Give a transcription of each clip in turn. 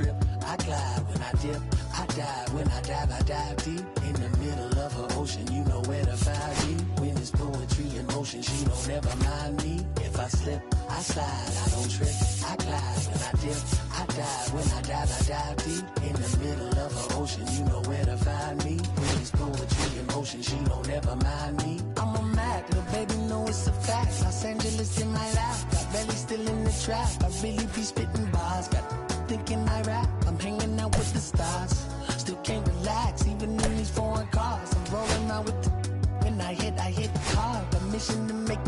trip. I glide when I dip. I dive when I dive deep. In the middle of her ocean, you know where to find me. When it's poetry in motion, she don't ever mind me. If I slip, I slide, I don't trip. I glide when I dip. I dive when I dive deep. In the middle of her ocean, you know where to find me. When it's poetry in motion, she don't ever mind me. I'm a Mac, little baby, know it's a fact. Los Angeles in my lap, got belly still in the trap. I really be spitting bars, got thinking I rap. I'm hanging out with the stars, still can't relax, even in these foreign cars. I'm rolling out with the when I hit hard. The mission to make,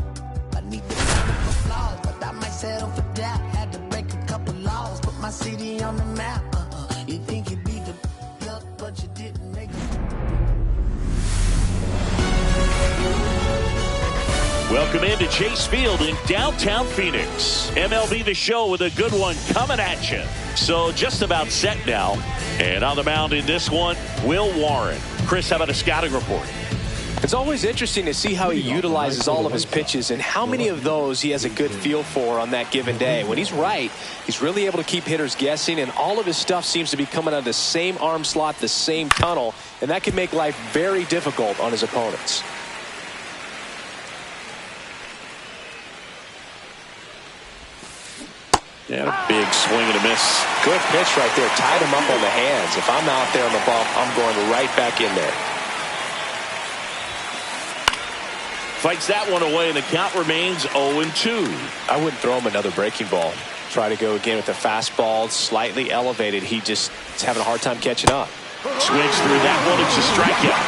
I need the for flaws, but I might settle for that. Had to break a couple laws, put my city on the map. You think you beat the up, but you didn't make it. Welcome into Chase Field in downtown Phoenix. MLB The Show with a good one coming at you. So just about set now. And on the mound in this one, Will Warren. Chris, how about a scouting report? It's always interesting to see how he utilizes all of his pitches and how many of those he has a good feel for on that given day. When he's right, he's really able to keep hitters guessing, and all of his stuff seems to be coming out of the same arm slot, the same tunnel, and that can make life very difficult on his opponents. Yeah, a big swing and a miss. Good pitch right there. Tied him up on the hands. If I'm out there on the ball, I'm going right back in there. Fights that one away, and the count remains 0-2. I wouldn't throw him another breaking ball. Try to go again with the fastball, slightly elevated. He just is having a hard time catching up. Swings through that one. It's a strikeout.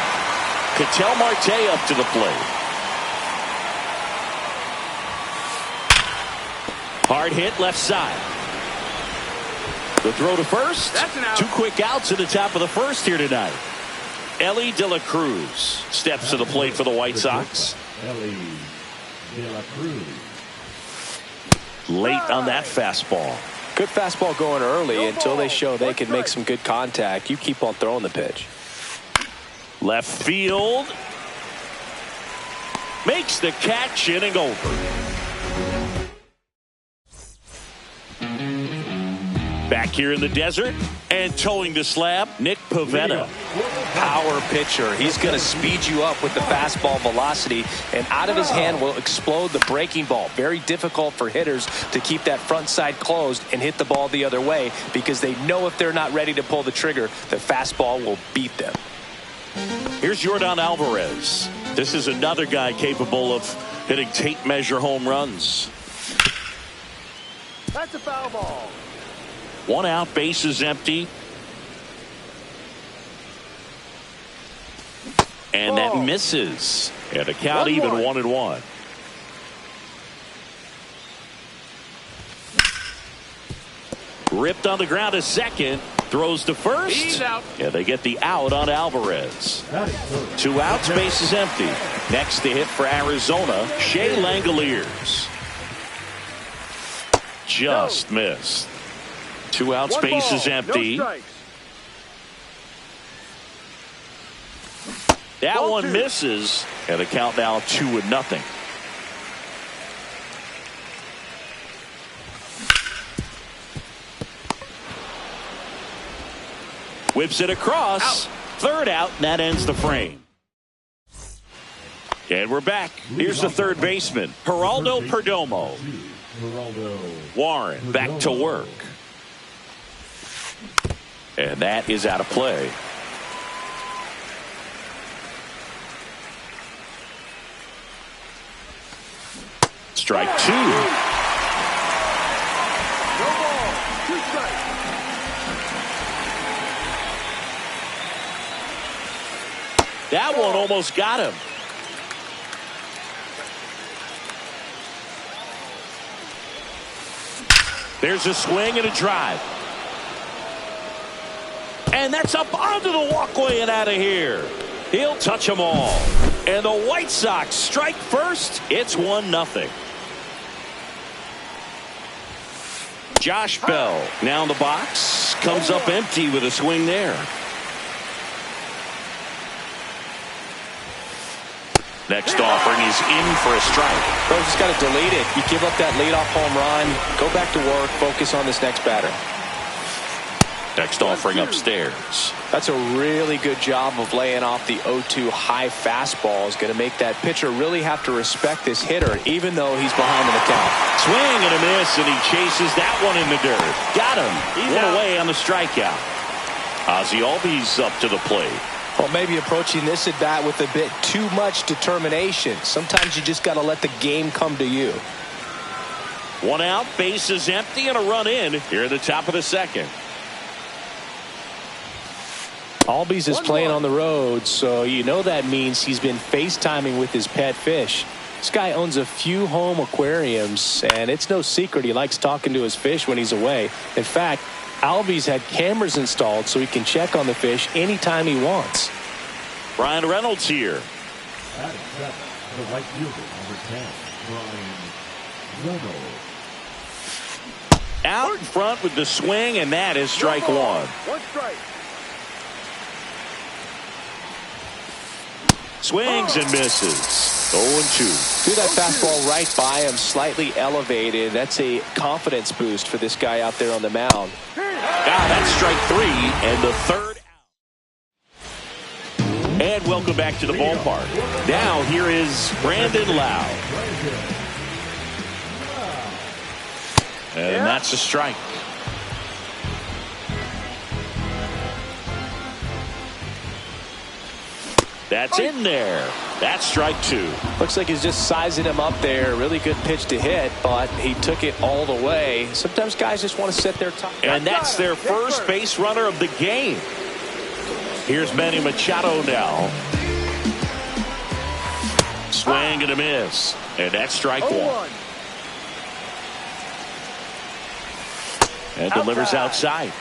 Ketel Marte up to the plate. Hard hit left side. The throw to first. Two quick outs at the top of the first here tonight. Ellie De La Cruz steps to the plate for the White Sox. Ellie De La Cruz. Late on that fastball. Good fastball going early until they show they can make some good contact. You keep on throwing the pitch. Left field. Makes the catch, inning over. Back here in the desert and towing the slab, Nick Pivetta. Power pitcher. He's going to speed you up with the fastball velocity, and out of his hand will explode the breaking ball. Very difficult for hitters to keep that front side closed and hit the ball the other way, because they know if they're not ready to pull the trigger, the fastball will beat them. Here's Yordan Alvarez. This is another guy capable of hitting tape measure home runs. That's a foul ball. One out, bases empty. And that misses. And the count even 1-1. Ripped on the ground to second. Throws to first. He's out. Yeah, they get the out on Alvarez. 2 outs, bases empty. Next to hit for Arizona, Shea Langoliers. Just missed. 2 outs, bases empty. That one misses, and the count now 2-0. Whips it across. Third out, and that ends the frame. And we're back. Here's the third baseman, Geraldo Perdomo. Warren back to work. And that is out of play. Strike 2. No ball. 2 strikes. That one almost got him. There's a swing and a drive. And that's up onto the walkway and out of here. He'll touch them all. And the White Sox strike first. It's 1-0. Josh Bell now in the box. Comes up empty with a swing there. Next offering is in for a strike. Bro, just got to delete it. You give up that leadoff home run. Go back to work. Focus on this next batter. Next offering upstairs. That's a really good job of laying off the 0-2 high fastball. Is going to make that pitcher really have to respect this hitter, even though he's behind in the count. Swing and a miss, and he chases that one in the dirt. Got him. One away on the strikeout. Ozzie Albies up to the plate. Well, maybe approaching this at bat with a bit too much determination. Sometimes you just got to let the game come to you. One out, base is empty, and a run in here at the top of the second. Albies is playing on the road, so you know that means he's been FaceTiming with his pet fish. This guy owns a few home aquariums, and it's no secret he likes talking to his fish when he's away. In fact, Albies had cameras installed so he can check on the fish anytime he wants. Brian Reynolds here. At seven, the right fielder, number 10, Brian Reynolds. Out in front with the swing, and that is strike one. One strike. Swings and misses. 0-2. Threw that fastball right by him, slightly elevated. That's a confidence boost for this guy out there on the mound. That's strike three, and the third out. And welcome back to the ballpark. Now here is Brandon Lau. And that's a strike. That's in there. That's strike two. Looks like he's just sizing him up there. Really good pitch to hit, but he took it all the way. Sometimes guys just want to set their time. And that's their first base runner of the game. Here's Manny Machado now. Swing and a miss. And that's strike one. And delivers outside.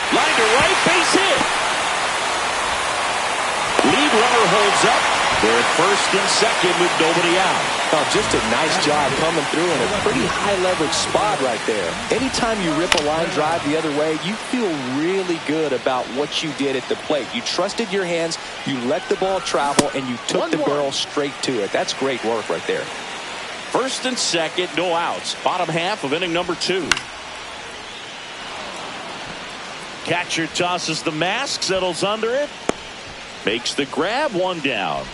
Line to right, base hit. Lead runner holds up. They're at first and second with nobody out. Oh, just a nice job coming through in a pretty high leverage spot right there. Anytime you rip a line drive the other way, you feel really good about what you did at the plate. You trusted your hands, you let the ball travel, and you took the barrel straight to it. That's great work right there. First and second, no outs. Bottom half of inning number 2. Catcher tosses the mask, settles under it, makes the grab, one down.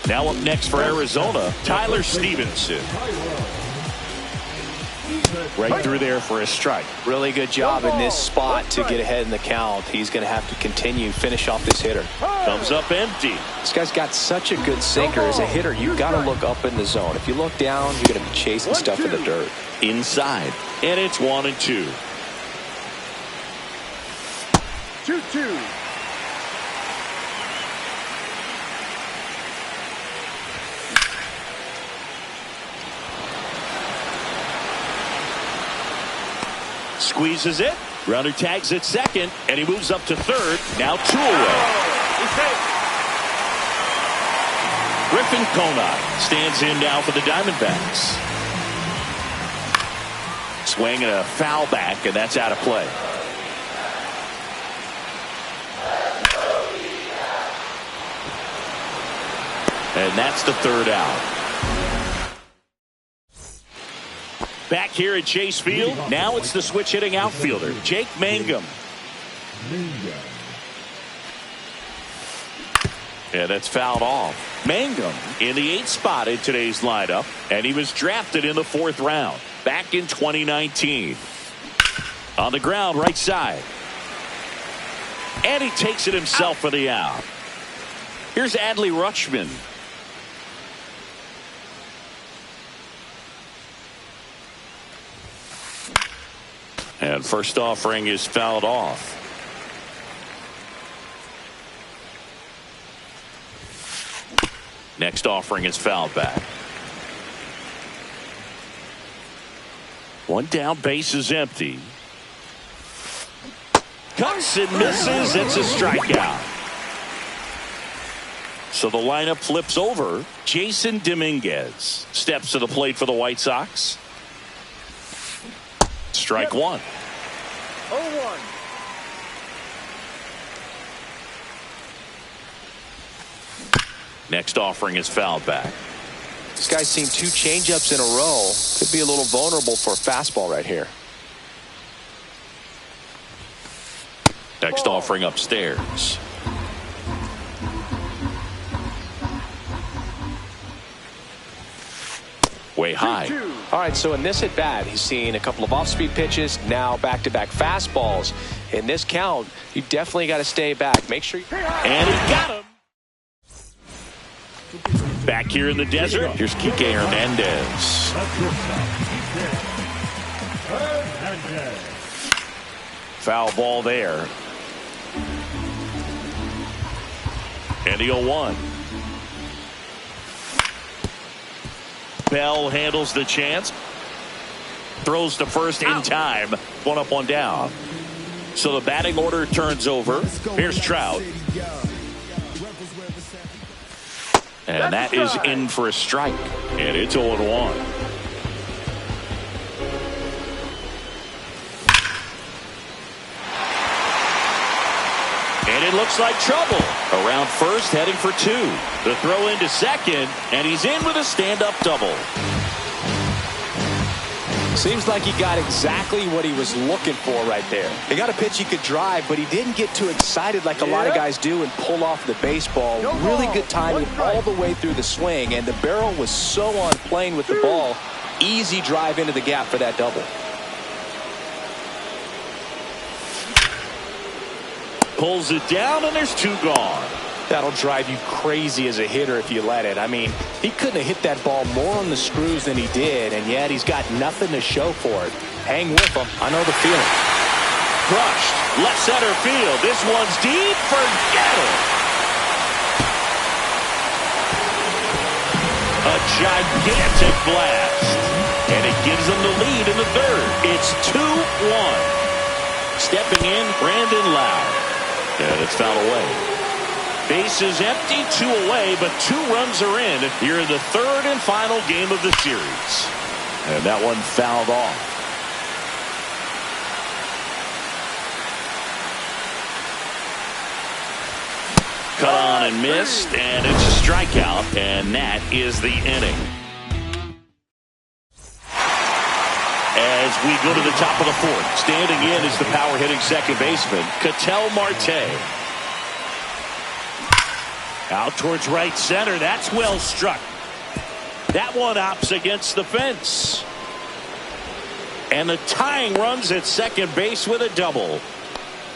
Now up next for Arizona, Tyler Stevenson. Right through there for a strike. Really good job in this spot to get ahead in the count. He's going to have to finish off this hitter. Comes up empty. This guy's got such a good sinker. As a hitter, you've got to look up in the zone. If you look down, you're going to be chasing stuff in the dirt. Inside, and it's 1-2. 2-2. Squeezes it. Runner tags at second, and he moves up to third. Now 2 away. Griffin Conine stands in now for the Diamondbacks. Swing and a foul back, and that's out of play. And that's the third out. Back here at Chase Field, now it's the switch hitting outfielder, Jake Mangum. Yeah, that's fouled off. Mangum in the 8th spot in today's lineup, and he was drafted in the 4th round back in 2019. On the ground, right side. And he takes it himself for the out. Here's Adley Rutschman. And first offering is fouled off. Next offering is fouled back. One down, base is empty. Cuts and misses. It's a strikeout. So the lineup flips over. Jason Dominguez steps to the plate for the White Sox. Strike one. 0-1. Next offering is fouled back. This guy's seen 2 changeups in a row. Could be a little vulnerable for a fastball right here. Next offering upstairs. Way high. All right, so in this at bat, he's seen a couple of off-speed pitches, now back-to-back fastballs. In this count, you definitely got to stay back. Make sure you... And he got him. Back here in the desert, here's Kike Hernandez. Foul ball there. And the 0-1. Bell handles the chance. Throws to first in time. 1 up, 1 down. So the batting order turns over. Here's Trout. And that is in for a strike. And it's 0-1. And it looks like trouble. Around first, heading for 2. The throw into second, and he's in with a stand-up double. Seems like he got exactly what he was looking for right there. He got a pitch he could drive, but he didn't get too excited like a lot of guys do and pull off the baseball. Really good timing all the way through the swing, and the barrel was so on plane with the ball. Easy drive into the gap for that double. Pulls it down, and there's 2 gone. That'll drive you crazy as a hitter if you let it. I mean, he couldn't have hit that ball more on the screws than he did, and yet he's got nothing to show for it. Hang with him. I know the feeling. Crushed. Left center field. This one's deep. Forget it. A gigantic blast. And it gives them the lead in the 3rd. It's 2-1. Stepping in, Brandon Lowe. And it's fouled away. Base is empty, 2 away, but 2 runs are in here in the 3rd and final game of the series. And that one fouled off. Cut on and missed, and it's a strikeout, and that is the inning. As we go to the top of the 4th, standing in is the power-hitting second baseman, Ketel Marte. Out towards right center. That's well struck. That one opts against the fence. And the tying runs at second base with a double.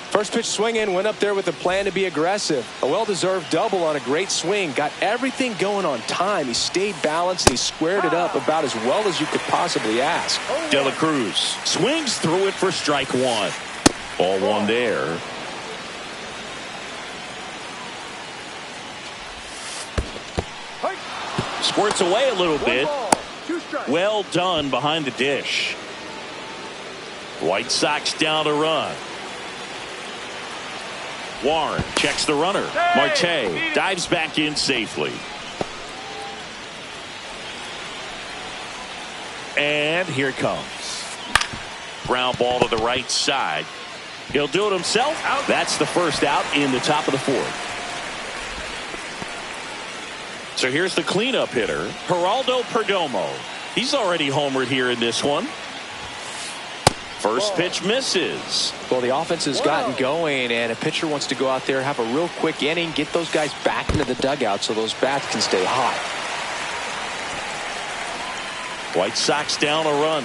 First pitch swing in, went up there with a plan to be aggressive. A well-deserved double on a great swing. Got everything going on time. He stayed balanced and he squared it up about as well as you could possibly ask. De La Cruz swings through it for strike 1. Ball 1 there. Squirts away a little bit. Well done behind the dish. White Sox down a run. Warren checks the runner. Marte dives back in safely. And here it comes. Ground ball to the right side. He'll do it himself. That's the first out in the top of the 4th. So here's the cleanup hitter, Geraldo Perdomo. He's already homered here in this one. First pitch misses. Well, the offense has gotten going, and a pitcher wants to go out there, have a real quick inning, get those guys back into the dugout so those bats can stay hot. White Sox down a run.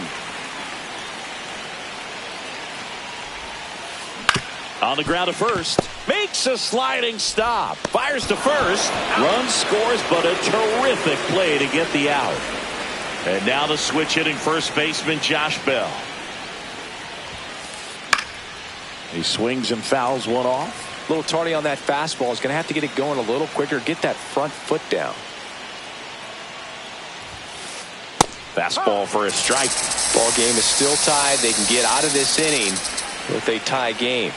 On the ground to first. Makes a sliding stop. Fires to first. Run scores, but a terrific play to get the out. And now the switch hitting first baseman Josh Bell. He swings and fouls one off. A little tardy on that fastball. He's going to have to get it going a little quicker. Get that front foot down. Fastball for a strike. Ball game is still tied. They can get out of this inning with a tie game.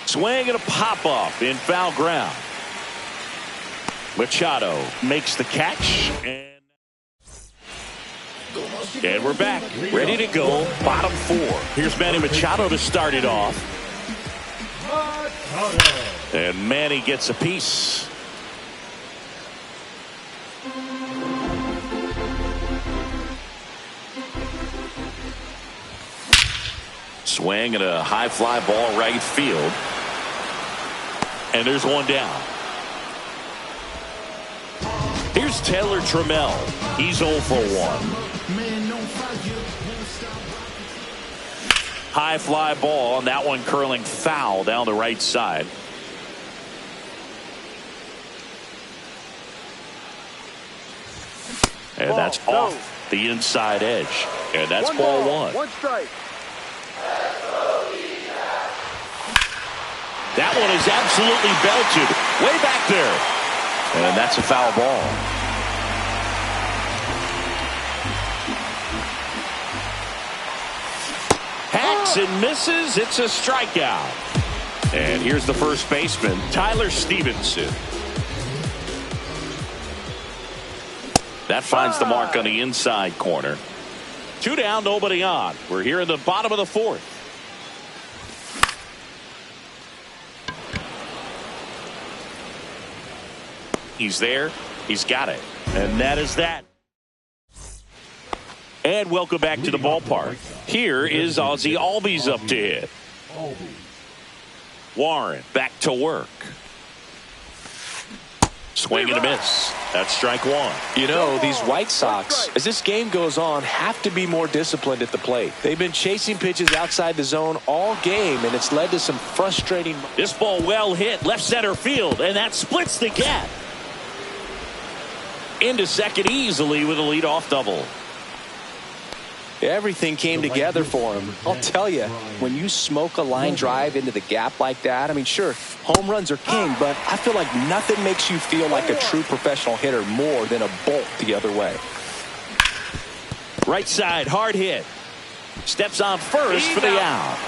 Swing and a pop-up in foul ground. Machado makes the catch. And we're back. Ready to go. Bottom 4. Here's Manny Machado to start it off. And Manny gets a piece. Swing and a high fly ball right field. And there's one down. Here's Taylor Trammell. He's 0 for 1. High fly ball, and that one curling foul down the right side. And that's off the inside edge. And that's ball one. One strike. That one is absolutely belted way back there. And that's a foul ball. Hacks and misses. It's a strikeout. And here's the first baseman, Tyler Stevenson. That finds the mark on the inside corner. 2 down, nobody on. We're here in the bottom of the 4th. He's there. He's got it. And that is that. And welcome back to the ballpark. Here is Ozzie Albies up to hit. Warren back to work. Swing and a miss. That's strike one. You know, these White Sox, as this game goes on, have to be more disciplined at the plate. They've been chasing pitches outside the zone all game, and it's led to some frustrating. This ball well hit left center field, and that splits the gap. Into second easily with a leadoff double. Everything came together for him. I'll tell you, when you smoke a line drive into the gap like that, I mean, sure, home runs are king, but I feel like nothing makes you feel like a true professional hitter more than a bolt the other way. Right side, hard hit. Steps on first for the out.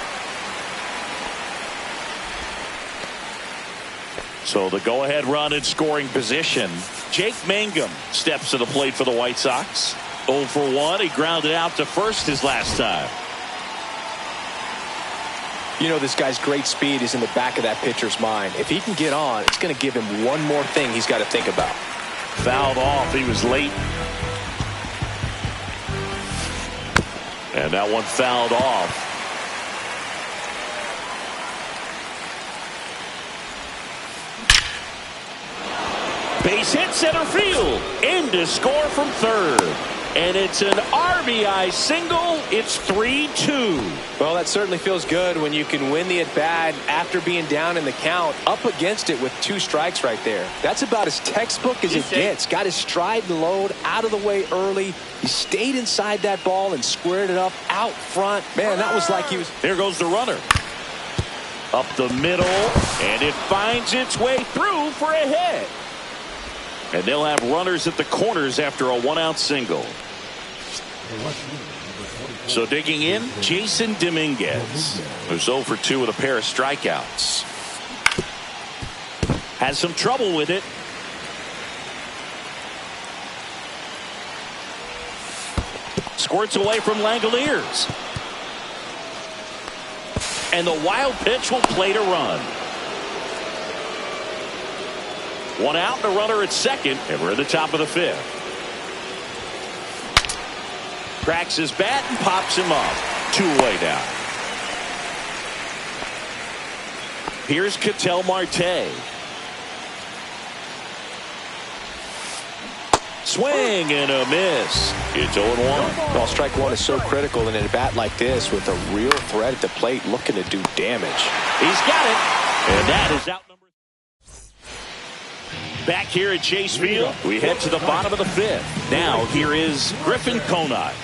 So the go-ahead run in scoring position. Jake Mangum steps to the plate for the White Sox. 0 for 1. He grounded out to first his last time. You know, this guy's great speed is in the back of that pitcher's mind. If he can get on, it's going to give him one more thing he's got to think about. Fouled off. He was late. And that one fouled off. Base hit center field. In to score from third. And it's an RBI single. It's 3-2. Well, that certainly feels good when you can win the at-bat after being down in the count, up against it with 2 strikes right there. That's about as textbook as it gets. Got his stride and load out of the way early. He stayed inside that ball and squared it up out front. Man, that was like he was... There goes the runner. Up the middle, and it finds its way through for a hit. And they'll have runners at the corners after a 1-out single. So digging in, Jason Dominguez, who's 0 for 2 with a pair of strikeouts. Has some trouble with it. Squirts away from Langoliers. And the wild pitch will play to run. 1 out and a runner at second, and we're at the top of the 5th. Cracks his bat and pops him up. 2 away now. Here's Ketel Marte. Swing and a miss. It's 0-1. Well, strike one is so critical in a bat like this with a real threat at the plate looking to do damage. He's got it. And that is out number. Back here at Chase Field, we head to the bottom of the 5th. Now here is Griffin Conine.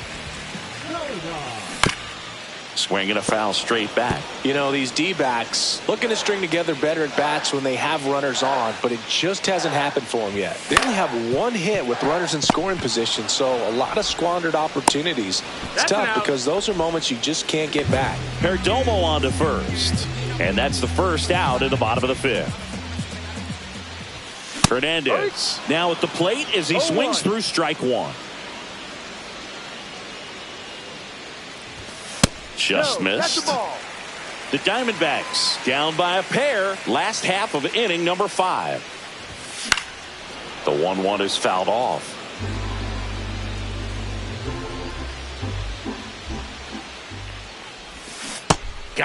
Swinging a foul straight back. You know, these D-backs looking to string together better at bats when they have runners on, but it just hasn't happened for them yet. They only have 1 hit with runners in scoring position, so a lot of squandered opportunities. It's tough because those are moments you just can't get back. Perdomo on to first, and that's the first out in the bottom of the 5th. Hernandez now at the plate as he swings through strike 1. Just missed. The Diamondbacks down by a pair. Last half of inning number 5. The 1-1 is fouled off.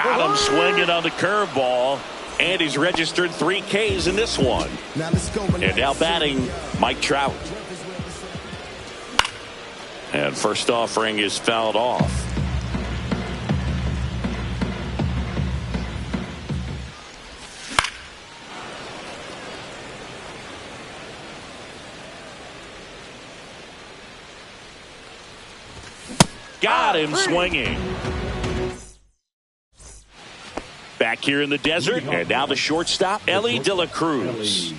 Got him swinging on the curveball. And he's registered 3 Ks in this one. And now batting, Mike Trout. And first offering is fouled off. Got him swinging. Back here in the desert, and now the shortstop, Ellie De La Cruz.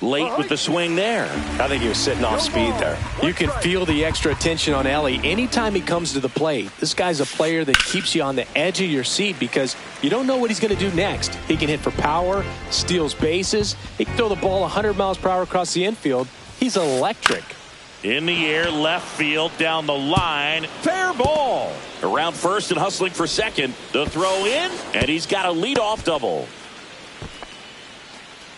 Late with the swing there. I think he was sitting off speed there. You can feel the extra attention on Ellie anytime he comes to the plate. This guy's a player that keeps you on the edge of your seat because you don't know what he's going to do next. He can hit for power, steals bases. He can throw the ball 100 miles per hour across the infield. He's electric. In the air, left field, down the line. Fair ball. Around first and hustling for second. The throw in, and he's got a leadoff double.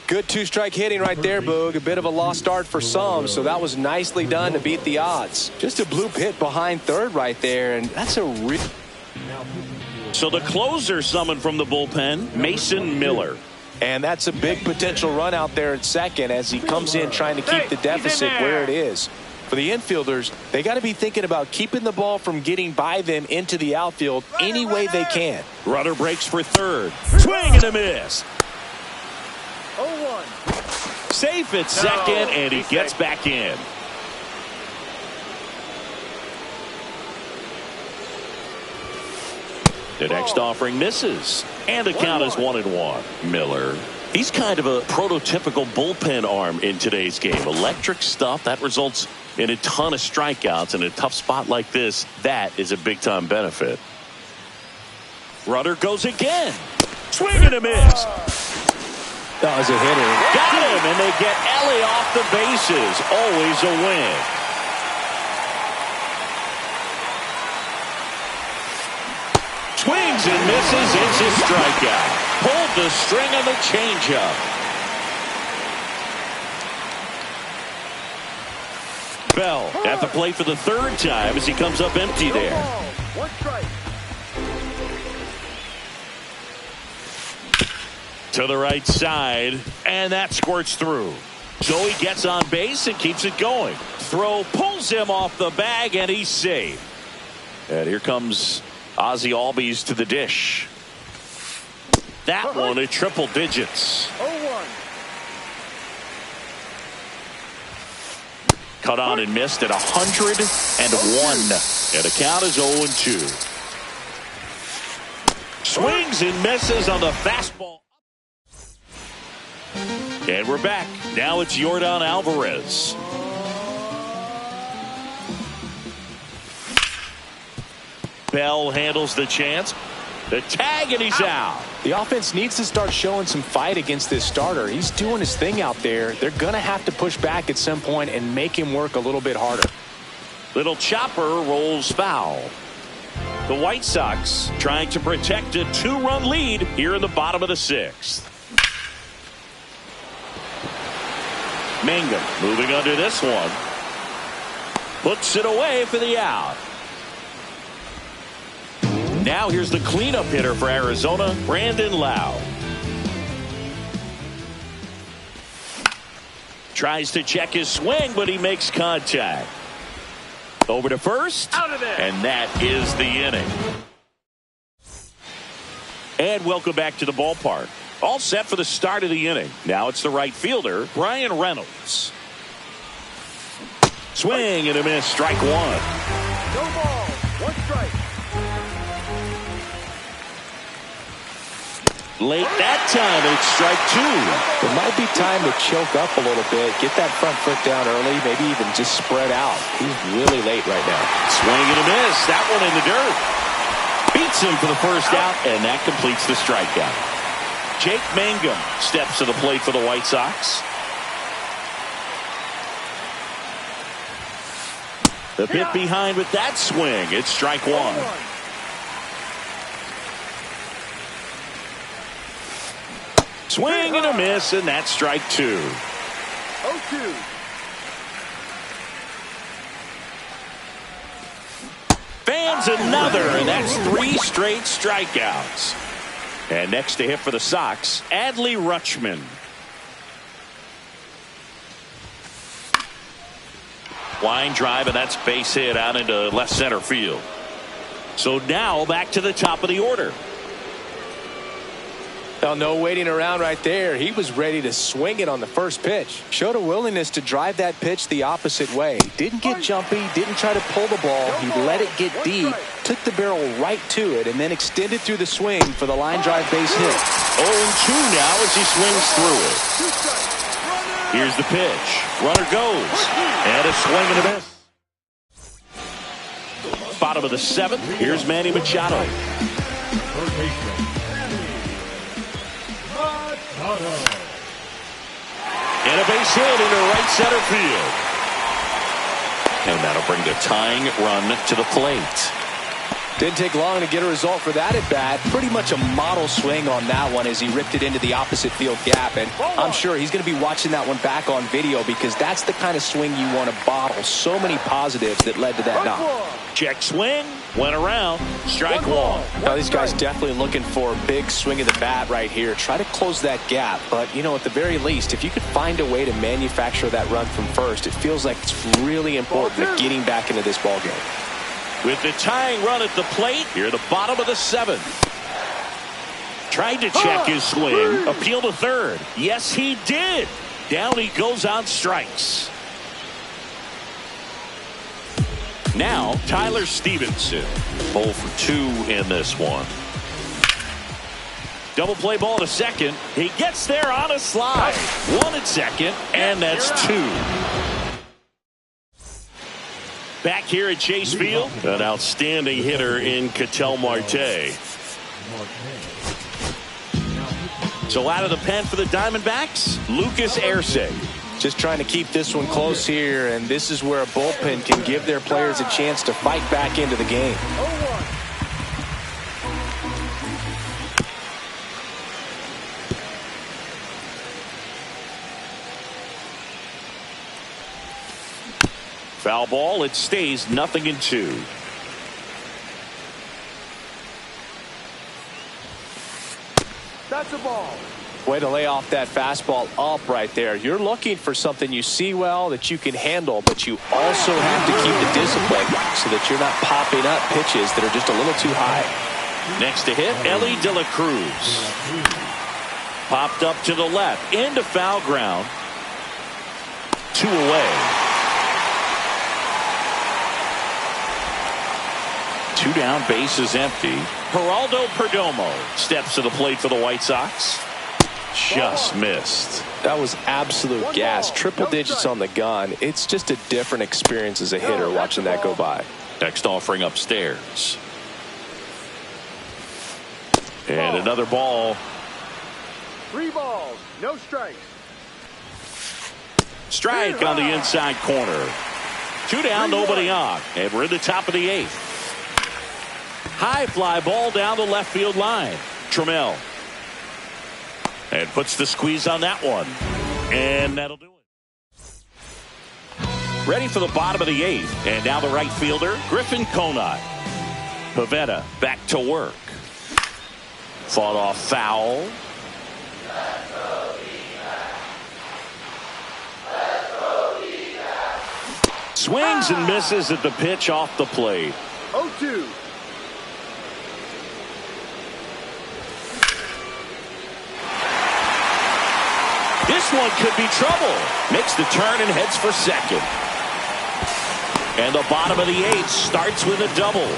Good 2-strike hitting right there, Boog. A bit of a lost start for some, so that was nicely done to beat the odds. Just a bloop hit behind third right there, and that's a real... So the closer summoned from the bullpen, Mason Miller. And that's a big potential run out there at second as he comes in trying to keep the deficit where it is. For the infielders, they got to be thinking about keeping the ball from getting by them into the outfield any way they can. Runner breaks for third. Swing and a miss. 0-1. Safe at second, and he gets back in. The next offering misses, and the count is 1-1. Miller. He's kind of a prototypical bullpen arm in today's game. Electric stuff that results in a ton of strikeouts. In a tough spot like this, that is a big-time benefit. Runner goes again. Swing and a miss. That was a hitter. Got him, and they get Ellie off the bases. Always a win. Swings and misses. It's a strikeout. Pulled the string on the changeup. Bell at the plate for the third time as he comes up empty there. 1 strike. To the right side, and that squirts through. So he gets on base and keeps it going. Throw pulls him off the bag, and he's safe. And here comes Ozzie Albies to the dish. That one at triple digits. 0-1. Cut on and missed at 101. And the count is 0-2. Swings and misses on the fastball. And we're back. Now it's Yordan Alvarez. Bell handles the chance. The tag, and he's out. The offense needs to start showing some fight against this starter. He's doing his thing out there. They're going to have to push back at some point and make him work a little bit harder. Little chopper rolls foul. The White Sox trying to protect a 2-run lead here in the bottom of the 6th. Mangum moving under this one. Puts it away for the out. Now here's the cleanup hitter for Arizona, Brandon Lau. Tries to check his swing, but he makes contact. Over to first, Out of there. And that is the inning. And welcome back to the ballpark. All set for the start of the inning. Now it's the right fielder, Brian Reynolds. Swing and a miss, strike 1. No ball. 1 strike. Late that time, it's strike 2. It might be time to choke up a little bit, get that front foot down early, maybe even just spread out. He's really late right now. Swing and a miss. That one in the dirt. Beats him for the first out, and that completes the strikeout. Jake Mangum steps to the plate for the White Sox. The bit behind with that swing. It's strike 1. Swing and a miss, and that's strike 2. 0-2. Lands another, and that's 3 straight strikeouts. And next to hit for the Sox, Adley Rutschman. Line drive, and that's base hit out into left center field. So now back to the top of the order. Well, no waiting around right there. He was ready to swing it on the first pitch. Showed a willingness to drive that pitch the opposite way. Didn't get jumpy, didn't try to pull the ball. He let it get deep, took the barrel right to it, and then extended through the swing for the line drive base hit. 0-2 now as he swings through it. Here's the pitch. Runner goes. And a swing and a miss. Bottom of the 7th. Here's Manny Machado. And a base hit into right center field. And that'll bring the tying run to the plate. Didn't take long to get a result for that at bat. Pretty much a model swing on that one as he ripped it into the opposite field gap. And I'm sure he's going to be watching that one back on video because that's the kind of swing you want to bottle. So many positives that led to that knock. Check swing. Went around. Strike one. Now these guys definitely looking for a big swing of the bat right here. Try to close that gap. But, you know, at the very least, if you could find a way to manufacture that run from first, it feels like it's really important to getting back into this ball game. With the tying run at the plate, here at the bottom of the 7th. Tried to check his swing. Appeal to third. Yes, he did. Down he goes on strikes. Now, Tyler Stevenson. 0 for 2 in this one. Double play ball to second. He gets there on a slide. 1 at second, and that's 2. Back here at Chase Field, an outstanding hitter in Ketel Marte. So out of the pen for the Diamondbacks, Lucas Erceg. Just trying to keep this one close here, and this is where a bullpen can give their players a chance to fight back into the game. Foul ball, it stays 0-2. That's a ball. Way to lay off that fastball up right there. You're looking for something you see well that you can handle, but you also have to keep the discipline so that you're not popping up pitches that are just a little too high. Next to hit, Ellie De La Cruz. Popped up to the left, into foul ground. 2 away. 2 down, base is empty. Geraldo Perdomo steps to the plate for the White Sox. Just missed. That was absolute gas. Triple digits on the gun. It's just a different experience as a hitter watching that go by. Next offering upstairs. And another ball. 3 balls, no strikes. Strike on the inside corner. 2 down, nobody on. And we're in the top of the 8th. High fly ball down the left field line. Trammell. And puts the squeeze on that one. And that'll do it. Ready for the bottom of the 8th. And now the right fielder, Griffin Conine. Pivetta back to work. Fought off foul. Swings and misses at the pitch off the plate. 0-2. This one could be trouble. Makes the turn and heads for second. And the bottom of the 8th starts with a double.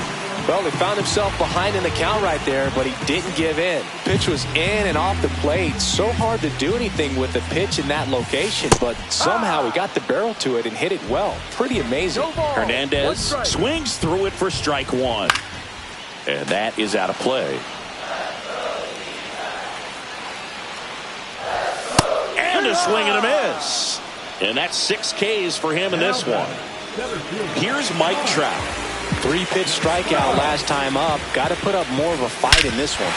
Well, he found himself behind in the count right there, but he didn't give in. Pitch was in and off the plate. So hard to do anything with the pitch in that location, but somehow he got the barrel to it and hit it well. Pretty amazing. Hernandez swings through it for strike 1. And that is out of play. And a swing and a miss. And that's 6 Ks for him in this one. Here's Mike Trout. 3-pitch strikeout last time up. Got to put up more of a fight in this one.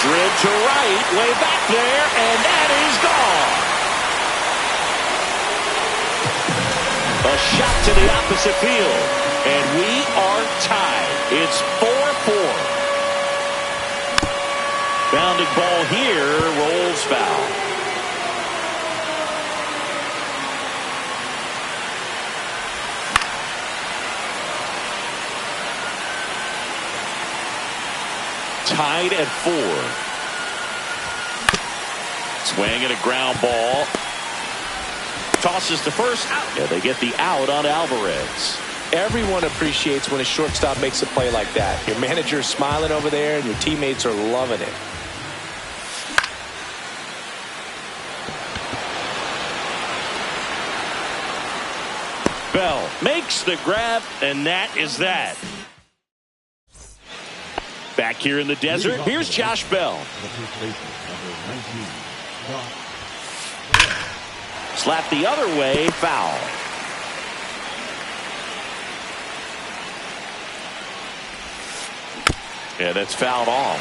Drilled to right, way back there, and that is gone. A shot to the opposite field, and we are tied. It's 4-4. Bounding ball here, rolls foul. Tied at 4. Swing and a ground ball. Tosses to first. Yeah, they get the out on Alvarez. Everyone appreciates when a shortstop makes a play like that. Your manager's smiling over there, and your teammates are loving it. Bell makes the grab, and that is that. Back here in the desert, here's Josh Bell. Slap the other way, foul. Yeah, that's fouled off.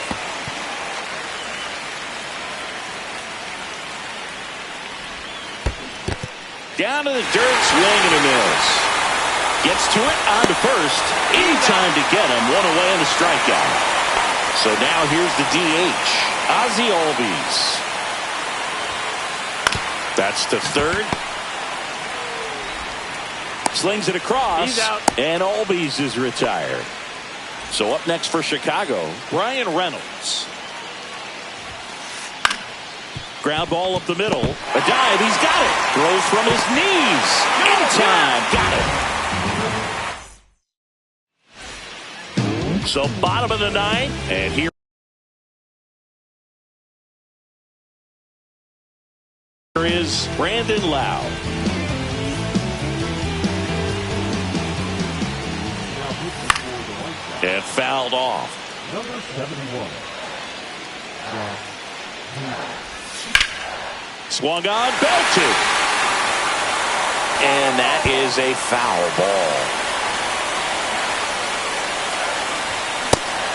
Down to the dirt, swing and a miss. Gets to it, on to first. In time to get him, one away on the strikeout. So now here's the DH, Ozzie Albies. That's the third. Slings it across. He's out. And Albies is retired. So up next for Chicago, Brian Reynolds. Ground ball up the middle. A dive, he's got it. Throws from his knees. In time, got it. So bottom of the ninth, and here is Brandon Lau. And fouled off. Number 71. Swung on, belted. And that is a foul ball.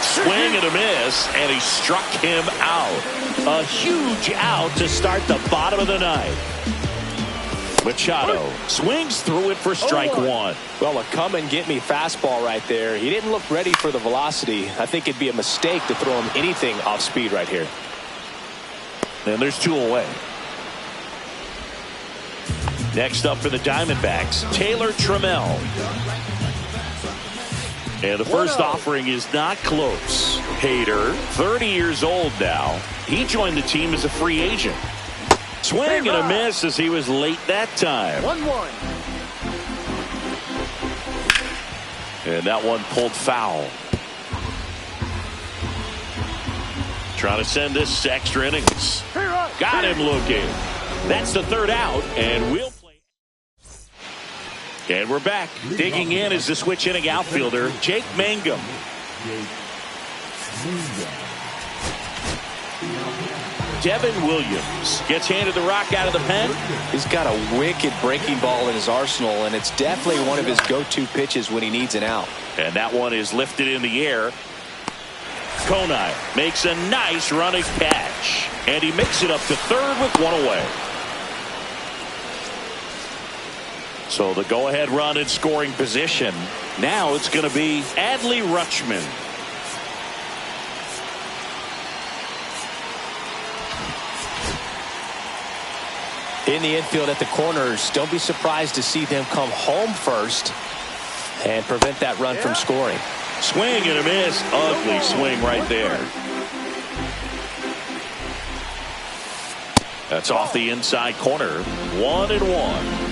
Swing and a miss, and he struck him out. A huge out to start the bottom of the ninth. Machado swings through it for strike one. Well, a come-and-get-me fastball right there. He didn't look ready for the velocity. I think it'd be a mistake to throw him anything off speed right here. And there's 2 away. Next up for the Diamondbacks, Taylor Trammell. And the first offering is not close. Hader, 30 years old now. He joined the team as a free agent. Swing and a miss as he was late that time. 1-1. And that one pulled foul. Trying to send this to extra innings. Got him looking. That's the third out, and we'll play. And we're back. Digging in is the switch inning outfielder, Jake Mangum. Devin Williams gets handed the rock out of the pen. He's got a wicked breaking ball in his arsenal, and it's definitely one of his go-to pitches when he needs an out. And that one is lifted in the air. Konai makes a nice running catch, and he makes it up to third with 1 away. So the go-ahead run in scoring position. Now it's going to be Adley Rutschman. In the infield at the corners, don't be surprised to see them come home first and prevent that run from scoring. Swing and a miss. Ugly swing right there. That's off the inside corner. 1-1.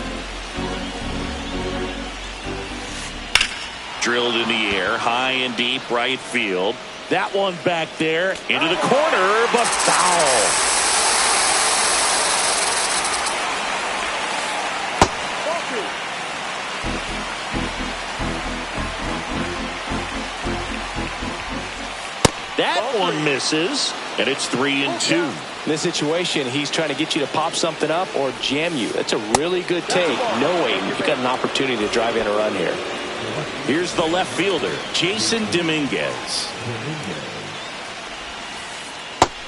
Drilled in the air, high and deep right field. That one back there into the corner, but foul. That one misses, and it's 3-2. In this situation, he's trying to get you to pop something up or jam you. That's a really good take, knowing you've got an opportunity to drive in a run here. Here's the left fielder, Jason Dominguez.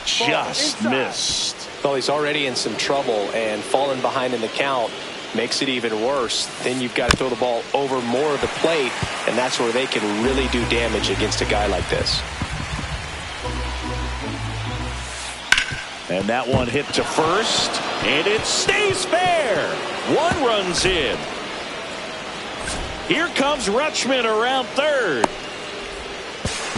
Just missed. Well, he's already in some trouble and fallen behind in the count. Makes it even worse. Then you've got to throw the ball over more of the plate, and that's where they can really do damage against a guy like this. And that one hit to first, and it stays fair. One run's in. Here comes Rutschman around third.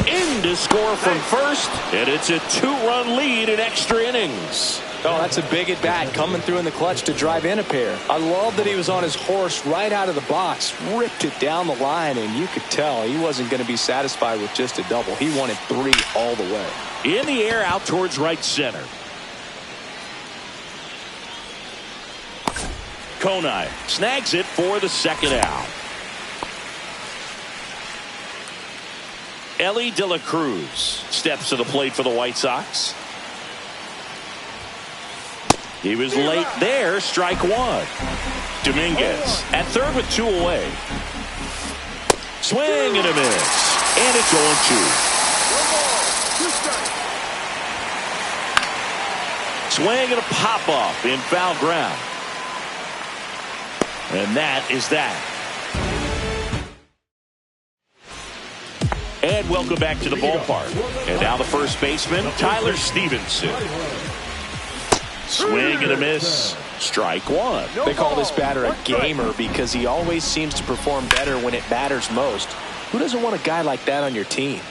In to score from first, and it's a 2-run lead in extra innings. Oh, that's a big at bat coming through in the clutch to drive in a pair. I love that he was on his horse right out of the box, ripped it down the line, and you could tell he wasn't going to be satisfied with just a double. He wanted 3 all the way. In the air out towards right center. Konai snags it for the second out. Ellie De La Cruz steps to the plate for the White Sox. He was late there. Strike one. Dominguez at third with 2 away. Swing and a miss. And it's 0-2. Swing and a pop-up in foul ground. And that is that. And welcome back to the ballpark. And now the first baseman, Tyler Stevenson. Swing and a miss. Strike one. They call this batter a gamer because he always seems to perform better when it matters most. Who doesn't want a guy like that on your team?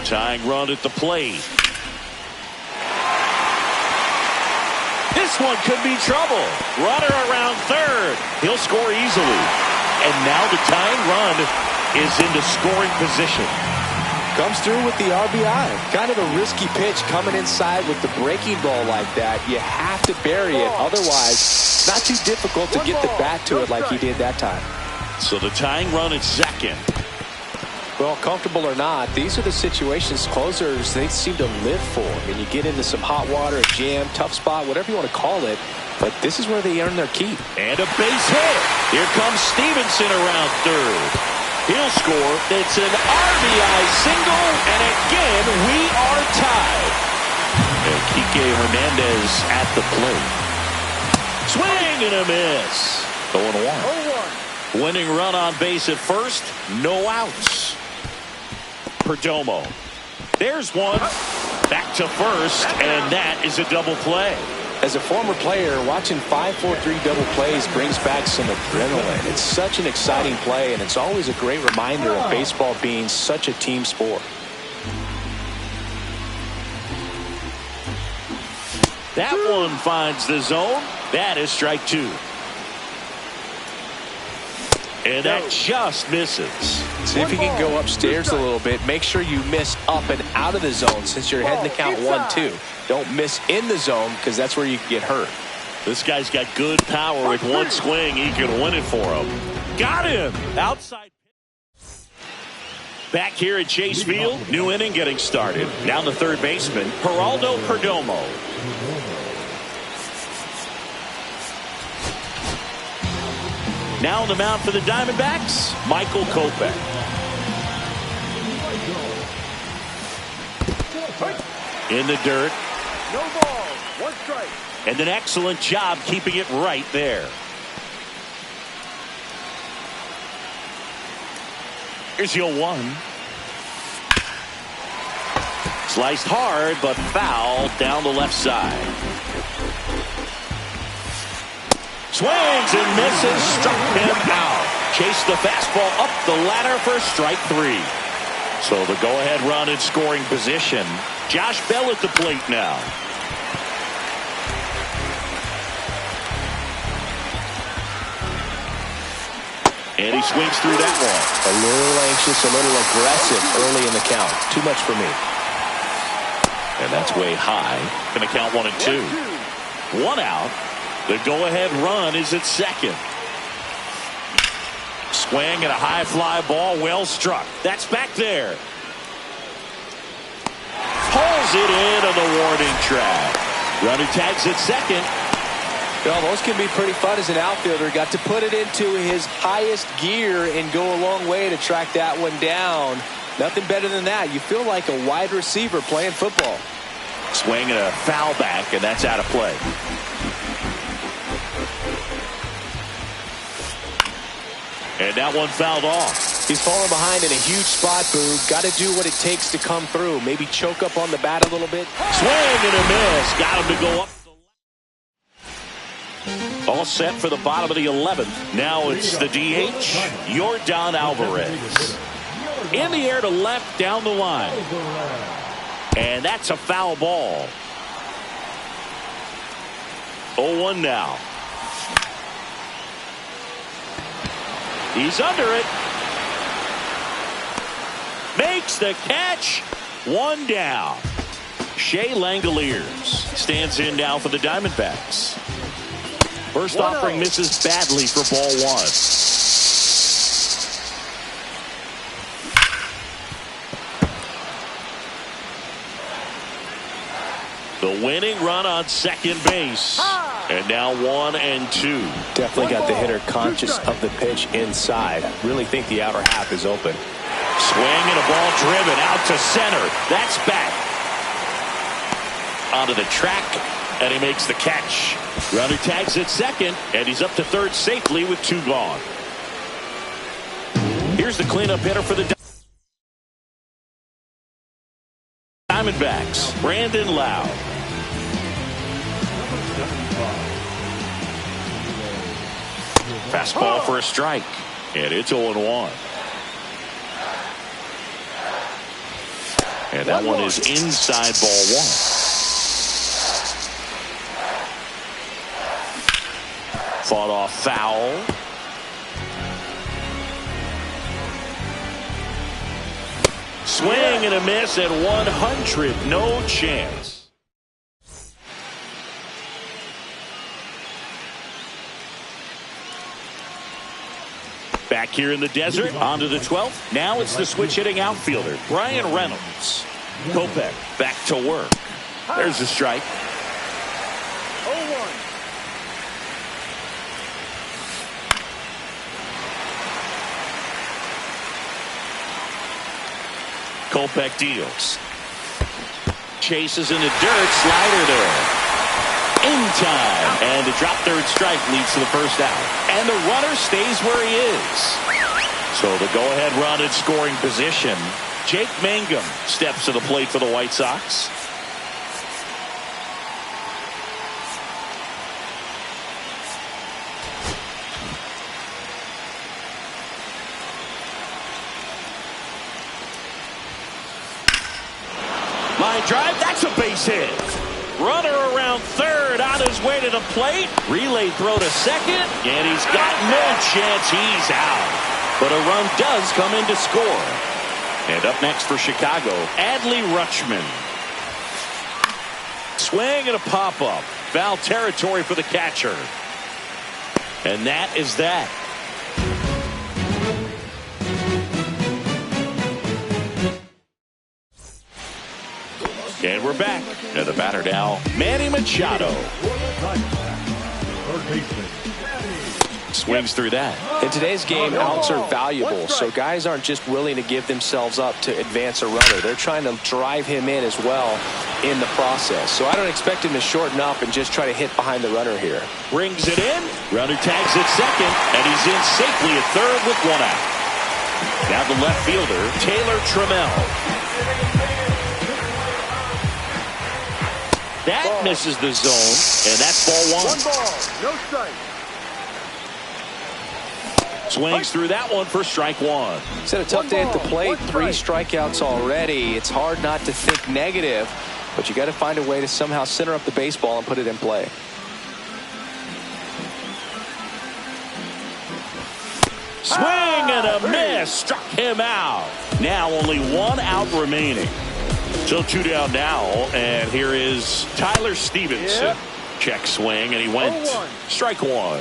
Tying run at the plate. This one could be trouble. Runner around third. He'll score easily. And now the tying run is into scoring position. Comes through with the RBI. Kind of a risky pitch coming inside with the breaking ball like that. You have to bury it. Otherwise, it's not too difficult to get the bat to it like he did that time. So the tying run at second. Well, comfortable or not, these are the situations closers they seem to live for. I mean, you get into some hot water, a jam, tough spot, whatever you want to call it. But this is where they earn their keep. And a base hit. Here comes Stevenson around third. He'll score. It's an RBI single. And again, we are tied. And Kike Hernandez at the plate. Swing and a miss. 0-1. Winning run on base at first. No outs. Perdomo. There's one. Back to first. And that is a double play. As a former player, watching 5-4-3 double plays brings back some adrenaline. It's such an exciting play, and it's always a great reminder of baseball being such a team sport. That one finds the zone. That is strike 2. And that just misses. See if you can go upstairs a little bit. Make sure you miss up and out of the zone since you're heading to count 1-2. Don't miss in the zone because that's where you can get hurt. This guy's got good power. With one swing, he can win it for him. Got him. Outside. Back here at Chase Field, new inning getting started. Down the third baseman, Geraldo Perdomo. Now on the mound for the Diamondbacks, Michael Kopech. In the dirt. No ball. 1 strike. And an excellent job keeping it right there. Here's your 1. Sliced hard, but foul down the left side. Swings and misses, struck him out. Chased the fastball up the ladder for strike 3. So the go-ahead run in scoring position. Josh Bell at the plate now. And he swings through that one. A little anxious, a little aggressive early in the count. Too much for me. And that's way high. Going to count 1 and 2. 1 out. The go-ahead run is at second. Swing and a high fly ball, well struck. That's back there. Pulls it in on the warning track. Runner tags at second. Well, those can be pretty fun as an outfielder. Got to put it into his highest gear and go a long way to track that one down. Nothing better than that. You feel like a wide receiver playing football. Swing and a foul back, and that's out of play. And that one fouled off. He's falling behind in a huge spot, Boog. Got to do what it takes to come through. Maybe choke up on the bat a little bit. Swing and a miss. Got him to go up. All set for the bottom of the 11th. Now it's the DH, Yordan Alvarez. In the air to left down the line. And that's a foul ball. 0-1 now. He's under it. Makes the catch. One down. Shea Langoliers stands in now for the Diamondbacks. First offering misses badly for ball one. The winning run on second base. And now 1 and 2. Definitely got the hitter conscious of the pitch inside. Really think the outer half is open. Swing and a ball driven out to center. That's back. Onto the track. And he makes the catch. Runner tags at second. And he's up to third safely with 2 gone. Here's the cleanup hitter for the Diamondbacks, Brandon Lowe. Fastball for a strike. And it's 0-1. And that one is inside ball one. Fought off foul. Swing and a miss at 100. No chance. Back here in the desert, on to the 12th. Now it's the switch hitting outfielder, Brian Reynolds. Kopech back to work. There's the strike. 0-1. Kopech deals. Chases in the dirt. Slider there. In time. And the drop third strike leads to the first out. And the runner stays where he is. So the go-ahead run in scoring position. Jake Mangum steps to the plate for the White Sox. Line drive, that's a base hit. Runner around third on his way to the plate. Relay throw to second, and he's got no chance. He's out. But a run does come in to score. And up next for Chicago, Adley Rutschman. Swing and a pop-up. Foul territory for the catcher. And that is that. And we're back. And the batter now, Manny Machado. Swings through that. In today's game, outs are valuable, so guys aren't just willing to give themselves up to advance a runner. They're trying to drive him in as well in the process. So I don't expect him to shorten up and just try to hit behind the runner here. Brings it in. Runner tags at second, and he's in safely at third with 1 out. Now the left fielder, Taylor Trammell. That misses the zone, and that's ball one. 1 ball, no strike. Swings through that one for strike one. He's had a tough day at the plate. 3 strikeouts already. It's hard not to think negative, but you got to find a way to somehow center up the baseball and put it in play. Swing and a miss. Struck him out. Now only 1 out remaining. So 2 down now, and here is Tyler Stevenson. Yep. Check swing, and he went 0-1. strike one.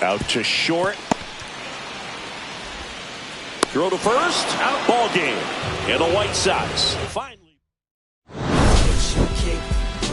Out to short. Throw to first. Out ball game. And the White Sox finally